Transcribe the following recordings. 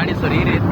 आणि शरीर आहेत.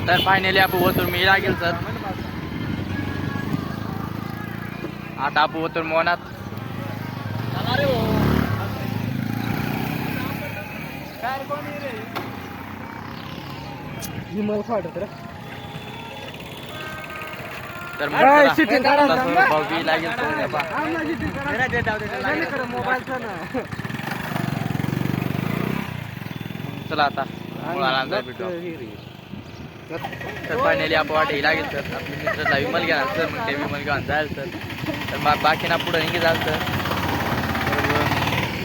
तर फायनली आपण ओतूर मी लागेल सर. आता आपण ओतूर मोनात तर भाऊ लागेल चला आता मुळाला भेटू. तर फायनली आपण वाटे लागेल सर. आपल्या मित्राला विमल घेणार सर. मग ते विमल घेऊन जाईल सर. तर मग बाकीना पुढं निघे जाल सर.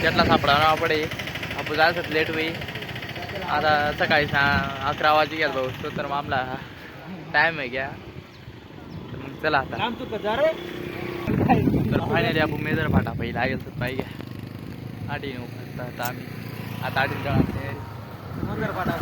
त्यातला सापडा ना पडे आपण जाल सर. लेट होई आता सकाळी 11 वाजे गेल भाऊ. तो तर मामला टाइम आहे घ्या. तर मग चला आता. तर फायनली आपण मेजर फाटा पाहिजे लागेल तर पाहिजे 8 आता आम्ही आता 8 फाटा